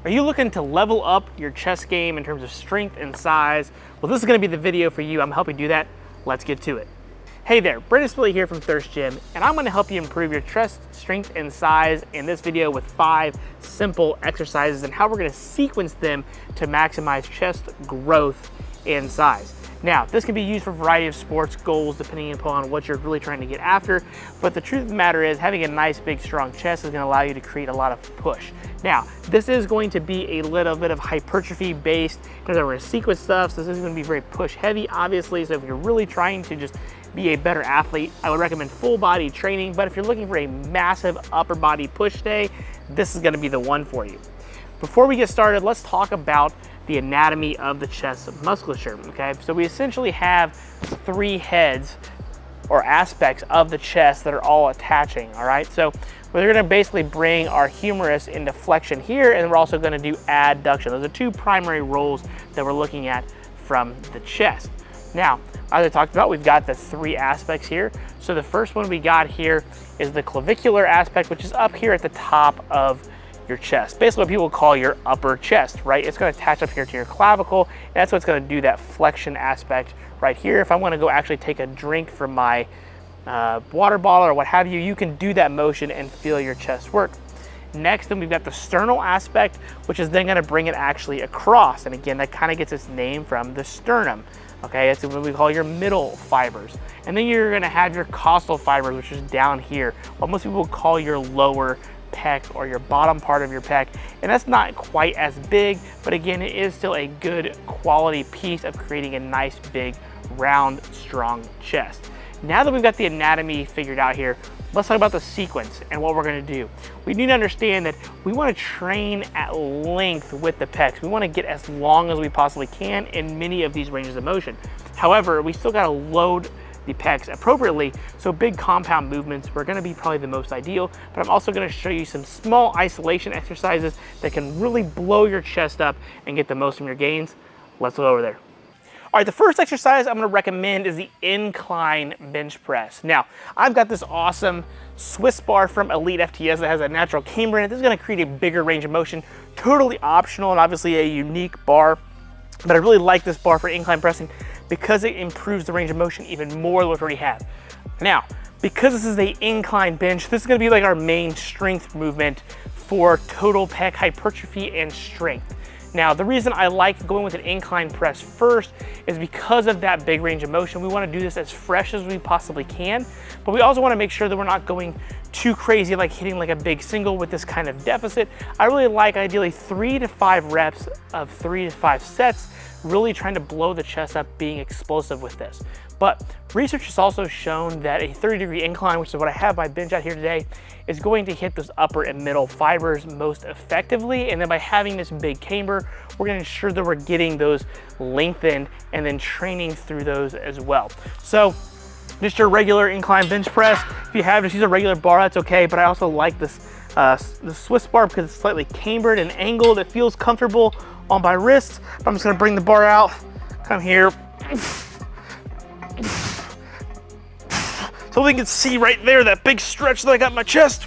Are you looking to level up your chest game in terms of strength and size? Well, this is gonna be the video for you. I'm helping do that. Let's get to it. Hey there, Smitley here from Thirst Gym, and I'm gonna help you improve your chest strength and size in this video with 5 simple exercises and how we're gonna sequence them to maximize chest growth and size. Now, this can be used for a variety of sports goals depending upon what you're really trying to get after, but the truth of the matter is having a nice, big, strong chest is gonna allow you to create a lot of push. Now, this is going to be a little bit of hypertrophy based, because we're gonna sequence stuff, so this is gonna be very push heavy, obviously, so if you're really trying to just be a better athlete, I would recommend full body training, but if you're looking for a massive upper body push day, this is gonna be the one for you. Before we get started, let's talk about the anatomy of the chest musculature, okay? So we essentially have 3 heads or aspects of the chest that are all attaching, all right? So we're gonna basically bring our humerus into flexion here, and we're also gonna do adduction. Those are 2 primary roles that we're looking at from the chest. Now, as I talked about, we've got the 3 aspects here. So the first one we got here is the clavicular aspect, which is up here at the top of your chest. Basically what people call your upper chest, right? It's gonna attach up here to your clavicle, and that's what's gonna do that flexion aspect right here. If I wanna go actually take a drink from my water bottle or what have you, you can do that motion and feel your chest work. Next, then we've got the sternal aspect, which is then gonna bring it actually across. And again, that kind of gets its name from the sternum. Okay, it's what we call your middle fibers. And then you're gonna have your costal fibers, which is down here, what most people call your lower pec or your bottom part of your pec. And that's not quite as big, but again, it is still a good quality piece of creating a nice, big, round, strong chest. Now that we've got the anatomy figured out here, let's talk about the sequence and what we're gonna do. We need to understand that we wanna train at length with the pecs. We wanna get as long as we possibly can in many of these ranges of motion. However, we still gotta load the pecs appropriately, so big compound movements were gonna be probably the most ideal, but I'm also gonna show you some small isolation exercises that can really blow your chest up and get the most from your gains. Let's go over there. All right, the first exercise I'm gonna recommend is the incline bench press. Now, I've got this awesome Swiss bar from Elite FTS that has a natural camber in it. This is gonna create a bigger range of motion, totally optional and obviously a unique bar. But I really like this bar for incline pressing because it improves the range of motion even more than what we already have. Now, because this is an incline bench, this is gonna be like our main strength movement for total pec hypertrophy and strength. Now, the reason I like going with an incline press first is because of that big range of motion. We wanna do this as fresh as we possibly can, but we also wanna make sure that we're not going too crazy, like hitting like a big single with this kind of deficit. I really like ideally 3 to 5 reps of 3 to 5 sets, really trying to blow the chest up, being explosive with this. But research has also shown that a 30-degree incline, which is what I have my bench out here today, is going to hit those upper and middle fibers most effectively. And then by having this big camber, we're gonna ensure that we're getting those lengthened and then training through those as well. So just your regular incline bench press. If you have, just use a regular bar, that's okay. But I also like this the Swiss bar because it's slightly cambered and angled. It feels comfortable on my wrist. I'm just gonna bring the bar out, come here. So we can see right there that big stretch that I got in my chest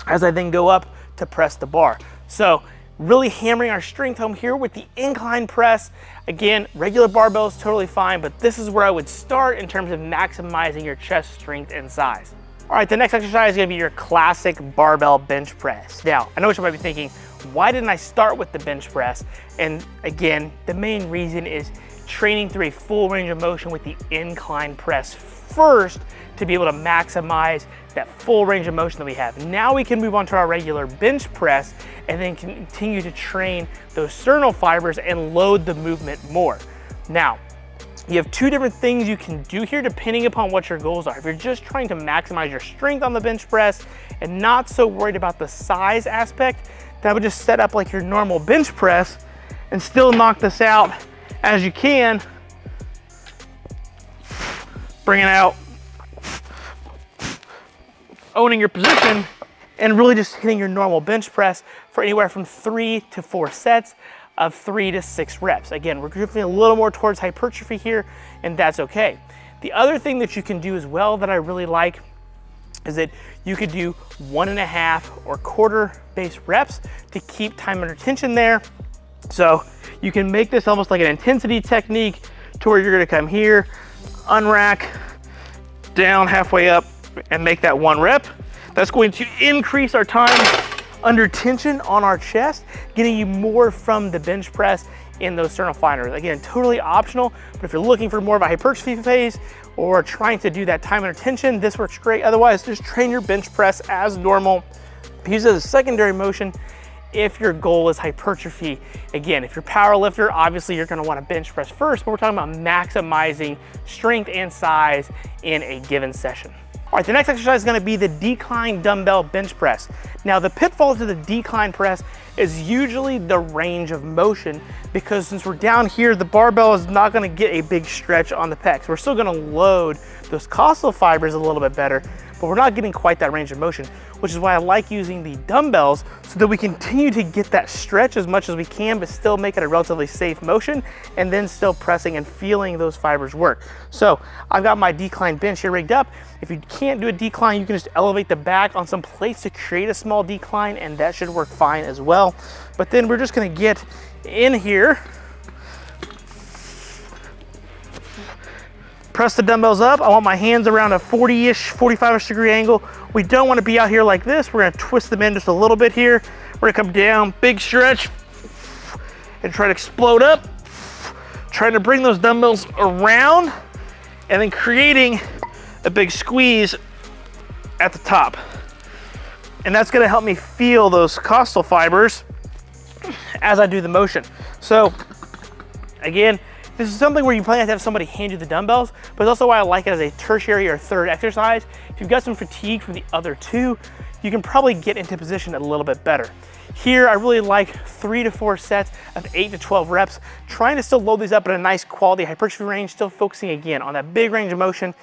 as I then go up to press the bar. So really hammering our strength home here with the incline press. Again, regular barbell is totally fine, but this is where I would start in terms of maximizing your chest strength and size. All right, the next exercise is gonna be your classic barbell bench press. Now, I know what you might be thinking, why didn't I start with the bench press? And again, the main reason is training through a full range of motion with the incline press first to be able to maximize that full range of motion that we have. Now we can move on to our regular bench press and then continue to train those sternal fibers and load the movement more. Now, you have 2 different things you can do here depending upon what your goals are. If you're just trying to maximize your strength on the bench press and not so worried about the size aspect, that would just set up like your normal bench press and still knock this out as you can. Bring it out, owning your position, and really just hitting your normal bench press for anywhere from 3 to 4 sets of 3 to 6 reps. Again, we're drifting a little more towards hypertrophy here, and that's okay. The other thing that you can do as well that I really like is that you could do 1.5 or quarter base reps to keep time under tension there. So you can make this almost like an intensity technique to where you're gonna come here, unrack, down halfway up, and make that 1 rep. That's going to increase our time under tension on our chest, getting you more from the bench press in those sternal finders. Again, totally optional, but if you're looking for more of a hypertrophy phase or trying to do that time under tension, this works great. Otherwise, just train your bench press as normal. Use it as a secondary motion if your goal is hypertrophy. Again, if you're a power lifter, obviously you're gonna wanna bench press first, but we're talking about maximizing strength and size in a given session. All right, the next exercise is gonna be the decline dumbbell bench press. Now, the pitfall to the decline press is usually the range of motion, because since we're down here, the barbell is not gonna get a big stretch on the pecs. We're still gonna load those costal fibers a little bit better, but we're not getting quite that range of motion, which is why I like using the dumbbells so that we continue to get that stretch as much as we can, but still make it a relatively safe motion, and then still pressing and feeling those fibers work. So I've got my decline bench here rigged up. If you can't do a decline, you can just elevate the back on some plates to create a small decline, and that should work fine as well. But then we're just gonna get in here, press the dumbbells up. I want my hands around a 40-ish, 45-ish degree angle. We don't want to be out here like this. We're going to twist them in just a little bit here. We're going to come down, big stretch, and try to explode up. Trying to bring those dumbbells around, and then creating a big squeeze at the top. And that's going to help me feel those costal fibers as I do the motion. So again, this is something where you probably have to have somebody hand you the dumbbells, but it's also why I like it as a tertiary or third exercise. If you've got some fatigue from the other two, you can probably get into position a little bit better. Here, I really like 3 to 4 sets of 8 to 12 reps, trying to still load these up at a nice quality hypertrophy range, still focusing again on that big range of motion,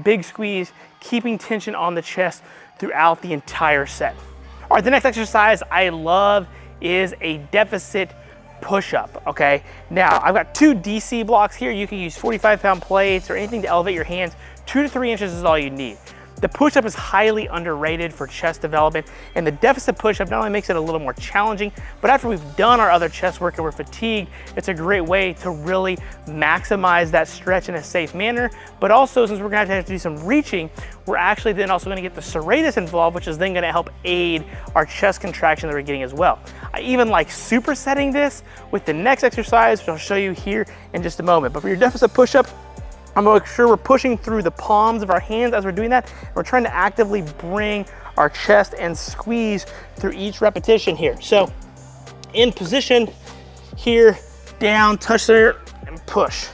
big squeeze, keeping tension on the chest throughout the entire set. All right, the next exercise I love is a deficit push-up, okay? Now, I've got 2 DC blocks here. You can use 45-pound plates or anything to elevate your hands. 2 to 3 inches is all you need. The push-up is highly underrated for chest development, and the deficit push-up not only makes it a little more challenging, but after we've done our other chest work and we're fatigued, it's a great way to really maximize that stretch in a safe manner. But also, since we're gonna have to do some reaching, we're actually then also gonna get the serratus involved, which is then gonna help aid our chest contraction that we're getting as well. I even like supersetting this with the next exercise, which I'll show you here in just a moment. But for your deficit push-up, I'm gonna make sure we're pushing through the palms of our hands as we're doing that. We're trying to actively bring our chest and squeeze through each repetition here. So in position here, down, touch there, and push.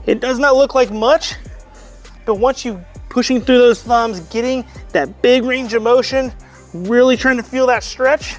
It does not look like much, but once you pushing through those thumbs, getting that big range of motion, really trying to feel that stretch,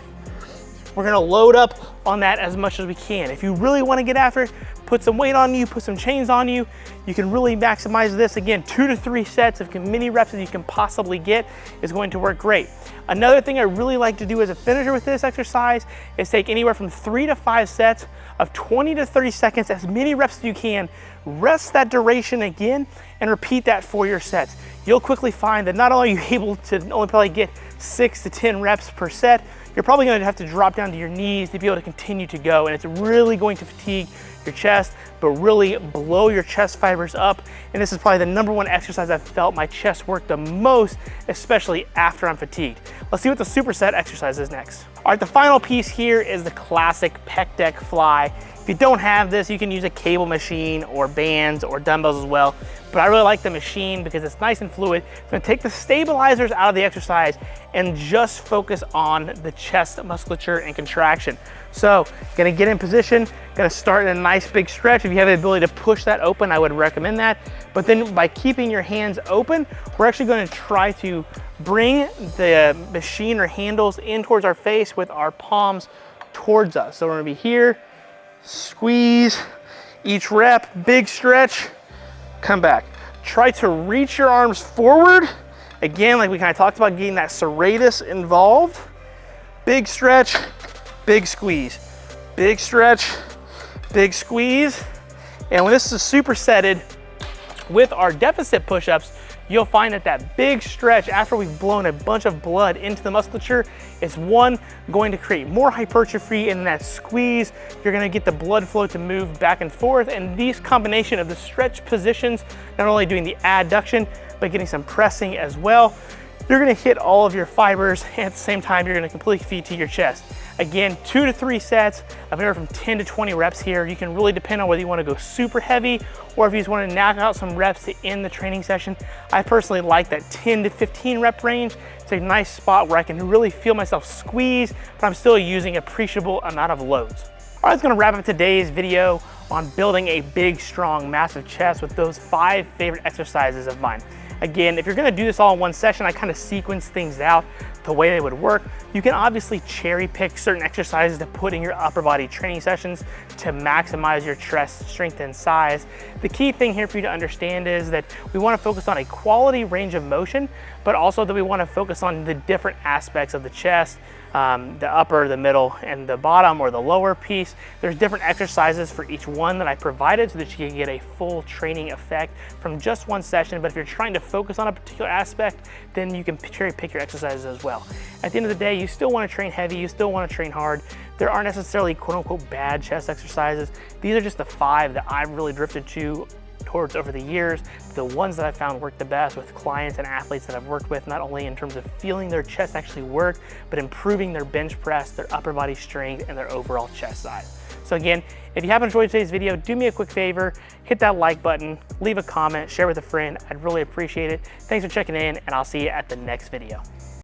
we're gonna load up on that as much as we can. If you really wanna get after it, put some weight on you, put some chains on you, you can really maximize this. Again, 2 to 3 sets of mini reps that you can possibly get is going to work great. Another thing I really like to do as a finisher with this exercise is take anywhere from 3 to 5 sets of 20 to 30 seconds, as many reps as you can, rest that duration again, and repeat that for your sets. You'll quickly find that not only are you able to only probably get 6 to 10 reps per set, you're probably going to have to drop down to your knees to be able to continue to go, and it's really going to fatigue your chest, but really blow your chest fibers up. And this is probably the #1 exercise I've felt my chest work the most, especially after I'm fatigued. Let's see what the superset exercise is next. All right, the final piece here is the classic pec deck fly. If you don't have this, you can use a cable machine or bands or dumbbells as well. But I really like the machine because it's nice and fluid. It's gonna take the stabilizers out of the exercise and just focus on the chest musculature and contraction. So, gonna get in position, gonna start in a nice big stretch. If you have the ability to push that open, I would recommend that. But then by keeping your hands open, we're actually gonna try to bring the machine or handles in towards our face with our palms towards us. So we're gonna be here, squeeze, each rep, big stretch, come back. Try to reach your arms forward. Again, like we kind of talked about, getting that serratus involved. Big stretch, big squeeze. Big stretch, big squeeze. And when this is supersetted with our deficit push-ups, you'll find that that big stretch after we've blown a bunch of blood into the musculature is one, going to create more hypertrophy, and that squeeze, you're gonna get the blood flow to move back and forth. And these combination of the stretch positions, not only doing the adduction, but getting some pressing as well, you're gonna hit all of your fibers, and at the same time, you're gonna completely feed to your chest. Again, 2 to 3 sets of anywhere from 10 to 20 reps here. You can really depend on whether you wanna go super heavy or if you just wanna knock out some reps to end the training session. I personally like that 10 to 15 rep range. It's a nice spot where I can really feel myself squeeze, but I'm still using appreciable amount of loads. All right, that's gonna wrap up today's video on building a big, strong, massive chest with those 5 favorite exercises of mine. Again, if you're gonna do this all in one session, I kind of sequence things out the way they would work. You can obviously cherry pick certain exercises to put in your upper body training sessions to maximize your chest strength and size. The key thing here for you to understand is that we wanna focus on a quality range of motion, but also that we wanna focus on the different aspects of the chest, the upper, the middle, and the bottom or the lower piece. There's different exercises for each one that I provided so that you can get a full training effect from just one session. But if you're trying to focus on a particular aspect, then you can cherry pick your exercises as well. At the end of the day, you still want to train heavy, you still want to train hard. There aren't necessarily quote unquote bad chest exercises. These are just the 5 that I've really drifted towards over the years, the ones that I found work the best with clients and athletes that I've worked with, not only in terms of feeling their chest actually work, but improving their bench press, their upper body strength, and their overall chest size. So again, if you have enjoyed today's video, do me a quick favor, hit that like button, leave a comment, share with a friend. I'd really appreciate it. Thanks for checking in, and I'll see you at the next video.